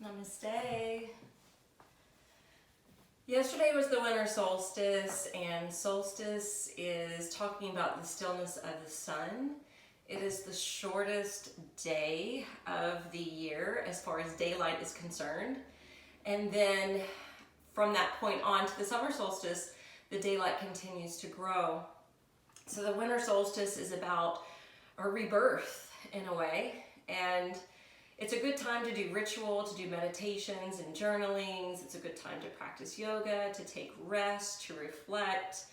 Namaste. Yesterday was the winter solstice, and solstice is talking about the stillness of the sun. It is the shortest day of the year as far as daylight is concerned. And then from that point on to the summer solstice, the daylight continues to grow. So the winter solstice is about a rebirth in a way, and it's a good time to do ritual, to do meditations and journalings. It's a good time to practice yoga, to take rest, to reflect,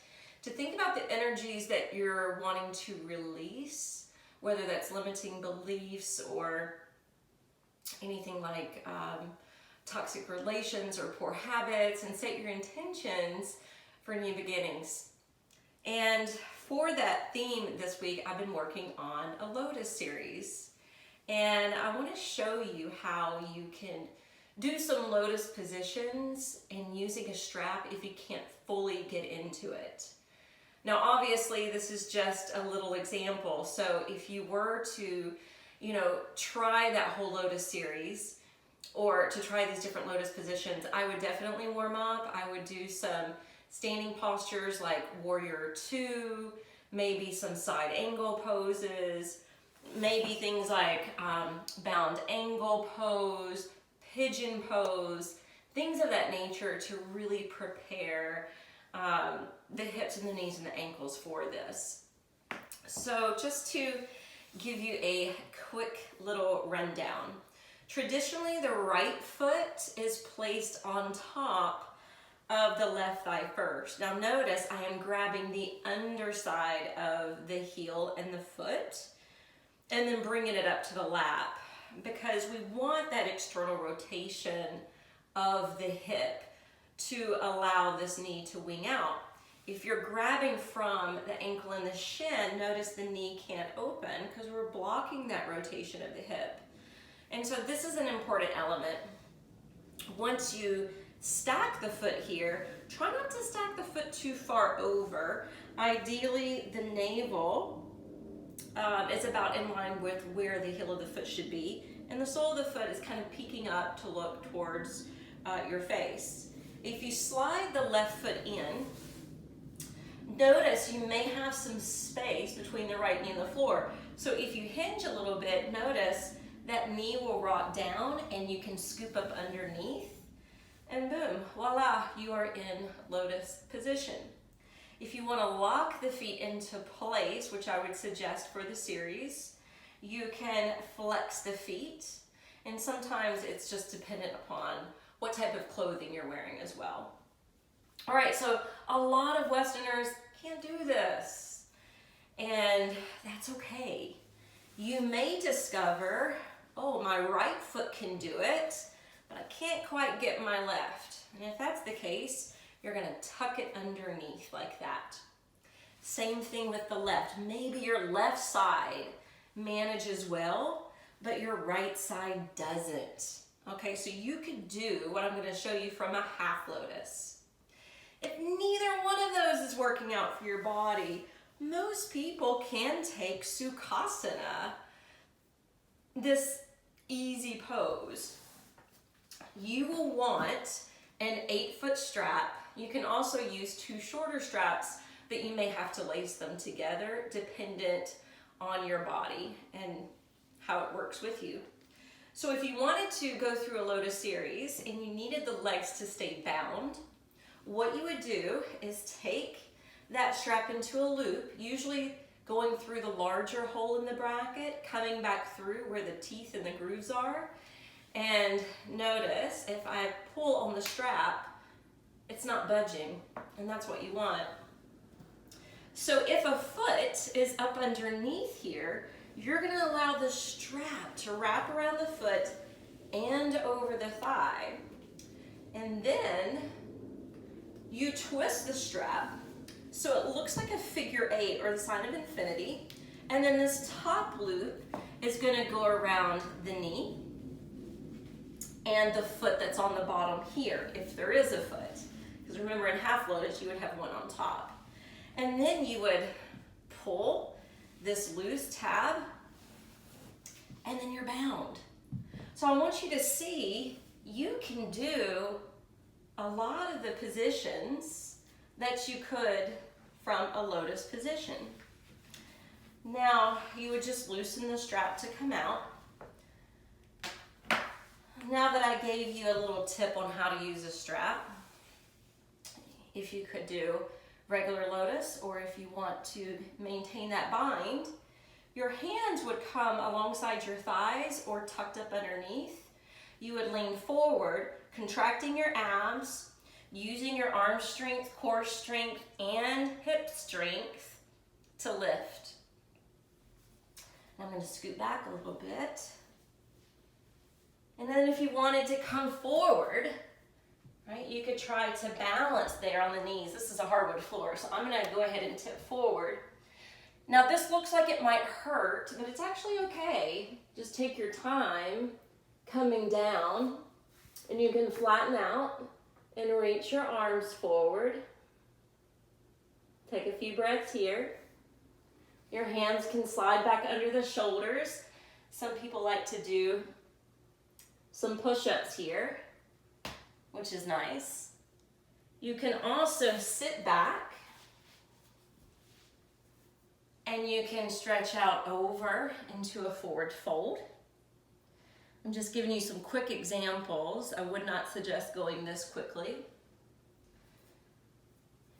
to think about the energies that you're wanting to release, whether that's limiting beliefs or anything like toxic relations or poor habits, and set your intentions for new beginnings. And for that theme this week, I've been working on a Lotus series. And I want to show you how you can do some Lotus positions and using a strap if you can't fully get into it. Now, obviously, this is just a little example. So if you were to, try that whole Lotus series or to try these different Lotus positions, I would definitely warm up. I would do some standing postures like Warrior 2, maybe some side angle poses, maybe things like bound angle pose, pigeon pose, things of that nature to really prepare the hips and the knees and the ankles for this. So just to give you a quick little rundown. Traditionally, the right foot is placed on top of the left thigh first. Now notice I am grabbing the underside of the heel and the foot, and then bringing it up to the lap, because we want that external rotation of the hip to allow this knee to wing out. If you're grabbing from the ankle and the shin, notice the knee can't open because we're blocking that rotation of the hip. And so this is an important element. Once you stack the foot here, try not to stack the foot too far over. Ideally, the navel is about in line with where the heel of the foot should be, and the sole of the foot is kind of peeking up to look towards your face. If you slide the left foot in, notice you may have some space between the right knee and the floor. So if you hinge a little bit, notice that knee will rock down and you can scoop up underneath, and boom, voila, you are in Lotus position. If you want to lock the feet into place, which I would suggest for the series, you can flex the feet, and sometimes it's just dependent upon what type of clothing you're wearing as well. All right, so a lot of Westerners can't do this, and that's okay. You may discover, oh, my right foot can do it, but I can't quite get my left. And if that's the case, you're going to tuck it underneath like that. Same thing with the left. Maybe your left side manages well, but your right side doesn't. Okay, so you could do what I'm going to show you from a half lotus. If neither one of those is working out for your body, most people can take Sukhasana, this easy pose. You will want an 8-foot strap. You can also use 2 shorter straps, but you may have to lace them together dependent on your body and how it works with you. So if you wanted to go through a Lotus series and you needed the legs to stay bound, what you would do is take that strap into a loop, usually going through the larger hole in the bracket, coming back through where the teeth and the grooves are. And notice if I pull on the strap, it's not budging, and that's what you want. So if a foot is up underneath here, you're going to allow the strap to wrap around the foot and over the thigh. And then you twist the strap so it looks like a figure 8 or the sign of infinity. And then this top loop is going to go around the knee and the foot that's on the bottom here, if there is a foot. Because remember, in half lotus, you would have one on top. And then you would pull this loose tab, and then you're bound. So I want you to see you can do a lot of the positions that you could from a lotus position. Now, you would just loosen the strap to come out. Now that I gave you a little tip on how to use a strap, if you could do regular lotus, or if you want to maintain that bind, your hands would come alongside your thighs or tucked up underneath. You would lean forward, contracting your abs, using your arm strength, core strength, and hip strength to lift. I'm going to scoot back a little bit. And then if you wanted to come forward, right, you could try to balance there on the knees. This is a hardwood floor, so I'm going to go ahead and tip forward. Now this looks like it might hurt, but it's actually okay. Just take your time coming down, and you can flatten out and reach your arms forward. Take a few breaths here. Your hands can slide back under the shoulders. Some people like to do some push-ups here, which is nice. You can also sit back and you can stretch out over into a forward fold. I'm just giving you some quick examples. I would not suggest going this quickly.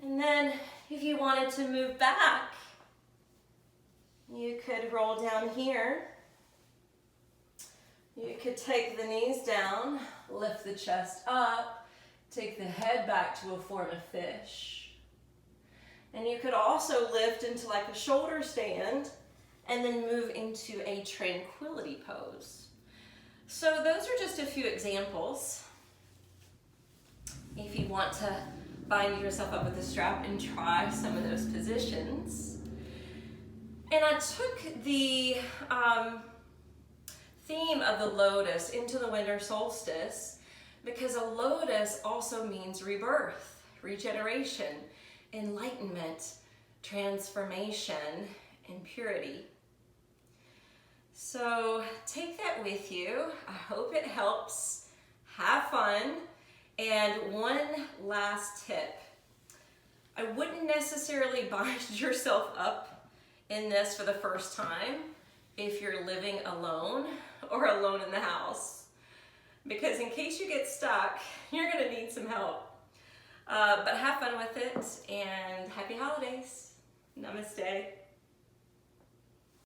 And then if you wanted to move back, you could roll down here. You could take the knees down, lift the chest up, take the head back to a form of fish. And you could also lift into like a shoulder stand and then move into a tranquility pose. So those are just a few examples. If you want to bind yourself up with a strap and try some of those positions. And I took the theme of the lotus into the winter solstice because a lotus also means rebirth, regeneration, enlightenment, transformation, and purity. So take that with you. I hope it helps. Have fun. And one last tip. I wouldn't necessarily bind yourself up in this for the first time if you're living alone or alone in the house, because in case you get stuck, you're gonna need some help. But have fun with it, and happy holidays. Namaste.